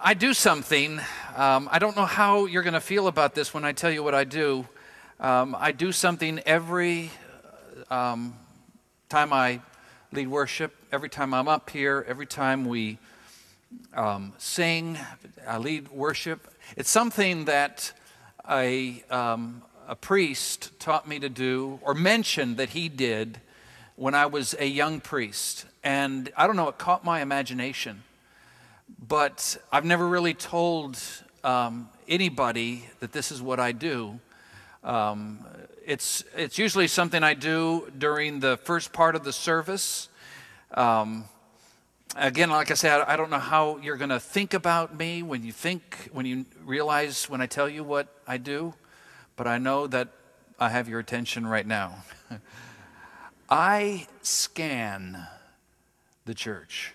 I do something. I don't know how you're going to feel about this when I tell you what I do. I do something every time I lead worship, every time I'm up here, every time we sing, I lead worship. It's something that a priest taught me to do, or mentioned that he did when I was a young priest. And I don't know, it caught my imagination. But I've never really told anybody that this is what I do. It's usually something I do during the first part of the service. Again, like I said, I don't know how you're going to think about me when you realize when I tell you what I do, but I know that I have your attention right now. I scan the church.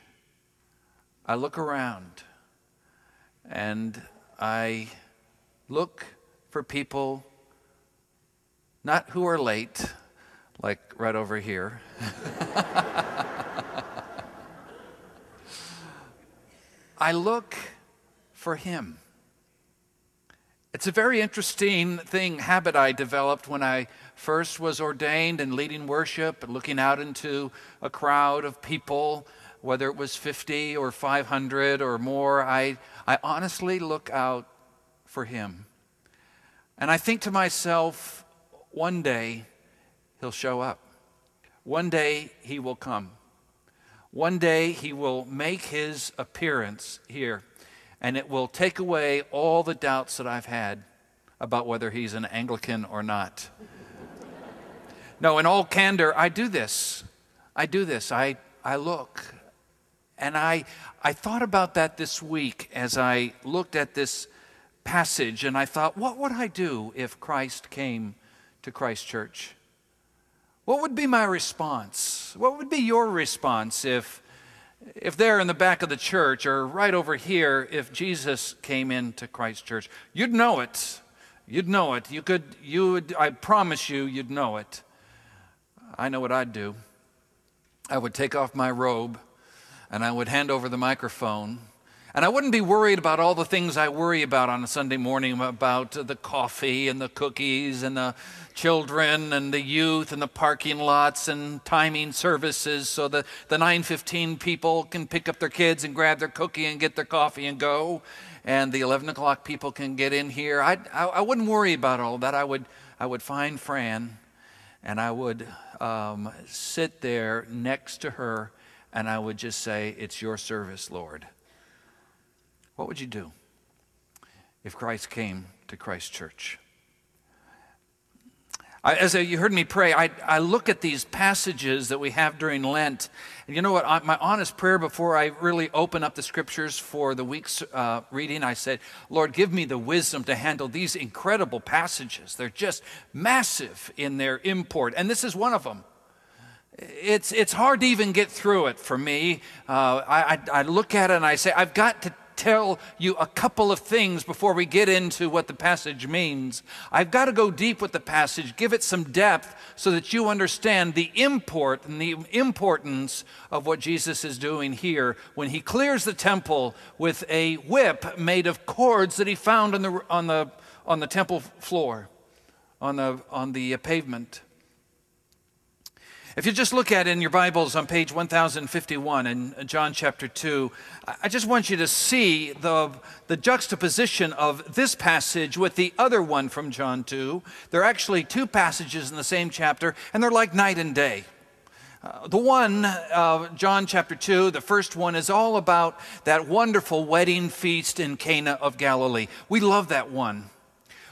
I look around and I look for people not who are late, like right over here. I look for him. It's a very interesting habit I developed when I first was ordained and leading worship and looking out into a crowd of people, whether it was 50 or 500 or more. I honestly look out for him. And I think to myself, one day he'll show up. One day he will come. One day he will make his appearance here, and it will take away all the doubts that I've had about whether he's an Anglican or not. No, in all candor, I do this. I look. And I thought about that this week as I looked at this passage, and I thought, what would I do if Christ came to Christ Church? What would be my response? What would be your response if there in the back of the church, or right over here, if Jesus came into Christ Church? You'd know it. You'd know it. I promise you'd know it. I know what I'd do. I would take off my robe and I would hand over the microphone. And I wouldn't be worried about all the things I worry about on a Sunday morning, about the coffee and the cookies and the children and the youth and the parking lots and timing services so that the 9:15 people can pick up their kids and grab their cookie and get their coffee and go, and the 11 o'clock people can get in here. I wouldn't worry about all that. I would find Fran, and I would sit there next to her, and I would just say, "It's your service, Lord." What would you do if Christ came to Christ Church? As you heard me pray, I look at these passages that we have during Lent. And you know what? My honest prayer before I really open up the scriptures for the week's reading, I said, Lord, give me the wisdom to handle these incredible passages. They're just massive in their import. And this is one of them. It's hard to even get through it for me. I look at it and I say, I've got to tell you a couple of things before we get into what the passage means. I've got to go deep with the passage, give it some depth so that you understand the import and the importance of what Jesus is doing here when he clears the temple with a whip made of cords that he found on the temple floor, on the pavement. If you just look at it in your Bibles on page 1051 in John chapter 2, I just want you to see the juxtaposition of this passage with the other one from John 2. There are actually two passages in the same chapter, and they're like night and day. The one, John chapter 2, the first one is all about that wonderful wedding feast in Cana of Galilee. We love that one.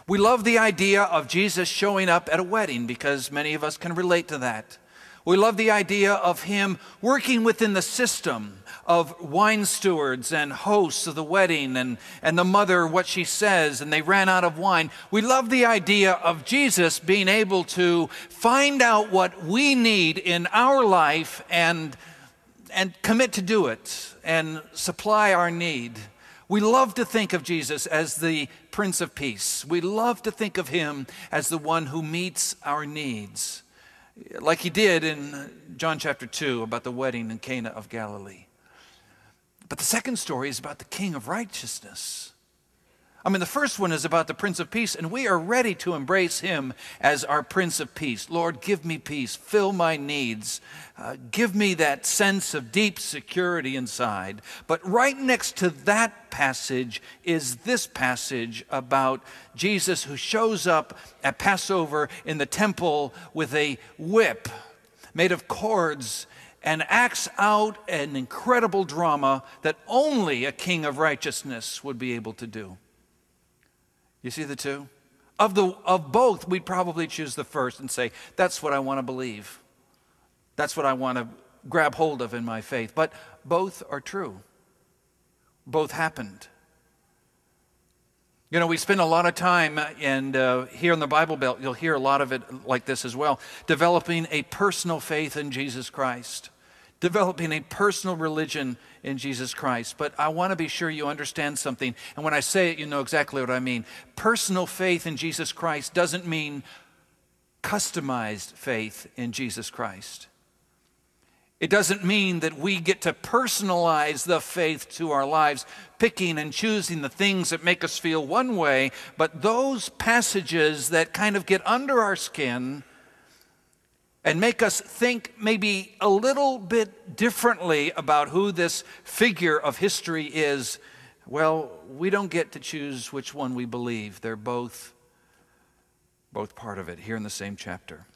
We love the idea of Jesus showing up at a wedding because many of us can relate to that. We love the idea of him working within the system of wine stewards and hosts of the wedding and the mother, what she says, and they ran out of wine. We love the idea of Jesus being able to find out what we need in our life and commit to do it and supply our need. We love to think of Jesus as the Prince of Peace. We love to think of him as the one who meets our needs, like he did in John chapter 2 about the wedding in Cana of Galilee. But the second story is about the King of righteousness. I mean, the first one is about the Prince of Peace, and we are ready to embrace him as our Prince of Peace. Lord, give me peace. Fill my needs. Give me that sense of deep security inside. But right next to that passage is this passage about Jesus who shows up at Passover in the temple with a whip made of cords and acts out an incredible drama that only a king of righteousness would be able to do. You see the two? Of both, we'd probably choose the first and say, that's what I want to believe. That's what I want to grab hold of in my faith. But both are true. Both happened. You know, we spend a lot of time, and here in the Bible Belt, you'll hear a lot of it like this as well, developing a personal faith in Jesus Christ. Developing a personal religion in Jesus Christ. But I want to be sure you understand something. And when I say it, you know exactly what I mean. Personal faith in Jesus Christ doesn't mean customized faith in Jesus Christ. It doesn't mean that we get to personalize the faith to our lives, picking and choosing the things that make us feel one way. But those passages that kind of get under our skin and make us think maybe a little bit differently about who this figure of history is, well, we don't get to choose which one we believe. They're both part of it here in the same chapter.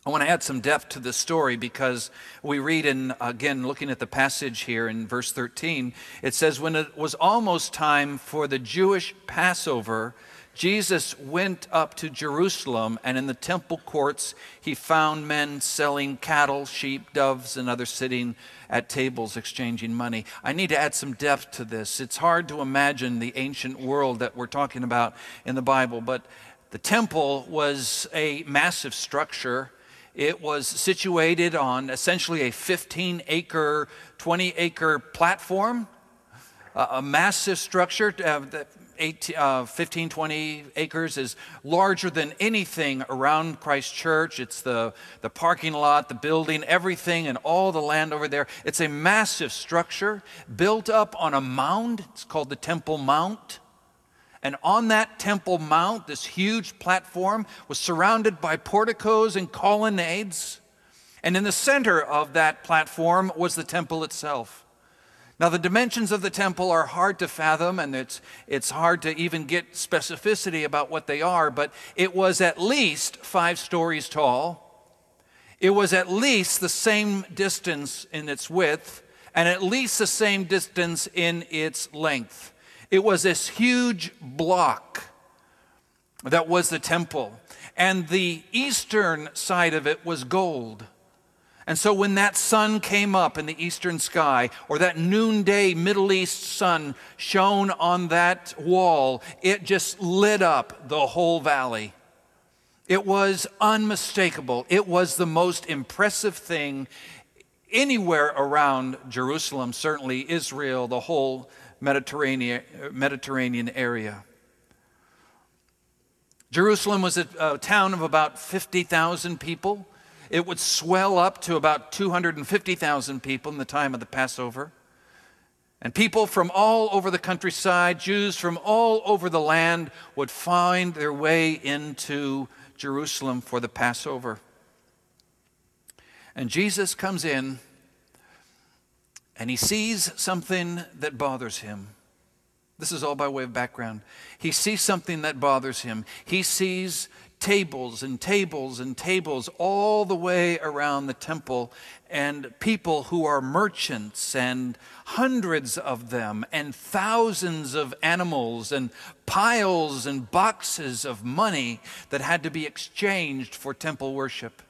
I want to add some depth to this story because we read in, again, looking at the passage here in verse 13, it says, when it was almost time for the Jewish Passover, Jesus went up to Jerusalem, and in the temple courts he found men selling cattle, sheep, doves, and others sitting at tables exchanging money. I need to add some depth to this. It's hard to imagine the ancient world that we're talking about in the Bible, but the temple was a massive structure. It was situated on essentially a 15-acre, 20-acre platform, a massive structure. 15, 20 acres is larger than anything around Christ Church. It's the parking lot, the building, everything, and all the land over there. It's a massive structure built up on a mound. It's called the Temple Mount. And on that Temple Mount, this huge platform was surrounded by porticos and colonnades. And in the center of that platform was the temple itself. Now, the dimensions of the temple are hard to fathom, and it's hard to even get specificity about what they are, but it was at least 5 stories tall. It was at least the same distance in its width, and at least the same distance in its length. It was this huge block that was the temple, and the eastern side of it was gold. And so when that sun came up in the eastern sky, or that noonday Middle East sun shone on that wall, it just lit up the whole valley. It was unmistakable. It was the most impressive thing anywhere around Jerusalem, certainly Israel, the whole Mediterranean area. Jerusalem was a town of about 50,000 people. It would swell up to about 250,000 people in the time of the Passover. And people from all over the countryside, Jews from all over the land, would find their way into Jerusalem for the Passover. And Jesus comes in, and he sees something that bothers him. This is all by way of background. He sees something that bothers him. He sees tables and tables and tables all the way around the temple, and people who are merchants, and hundreds of them, and thousands of animals, and piles and boxes of money that had to be exchanged for temple worship.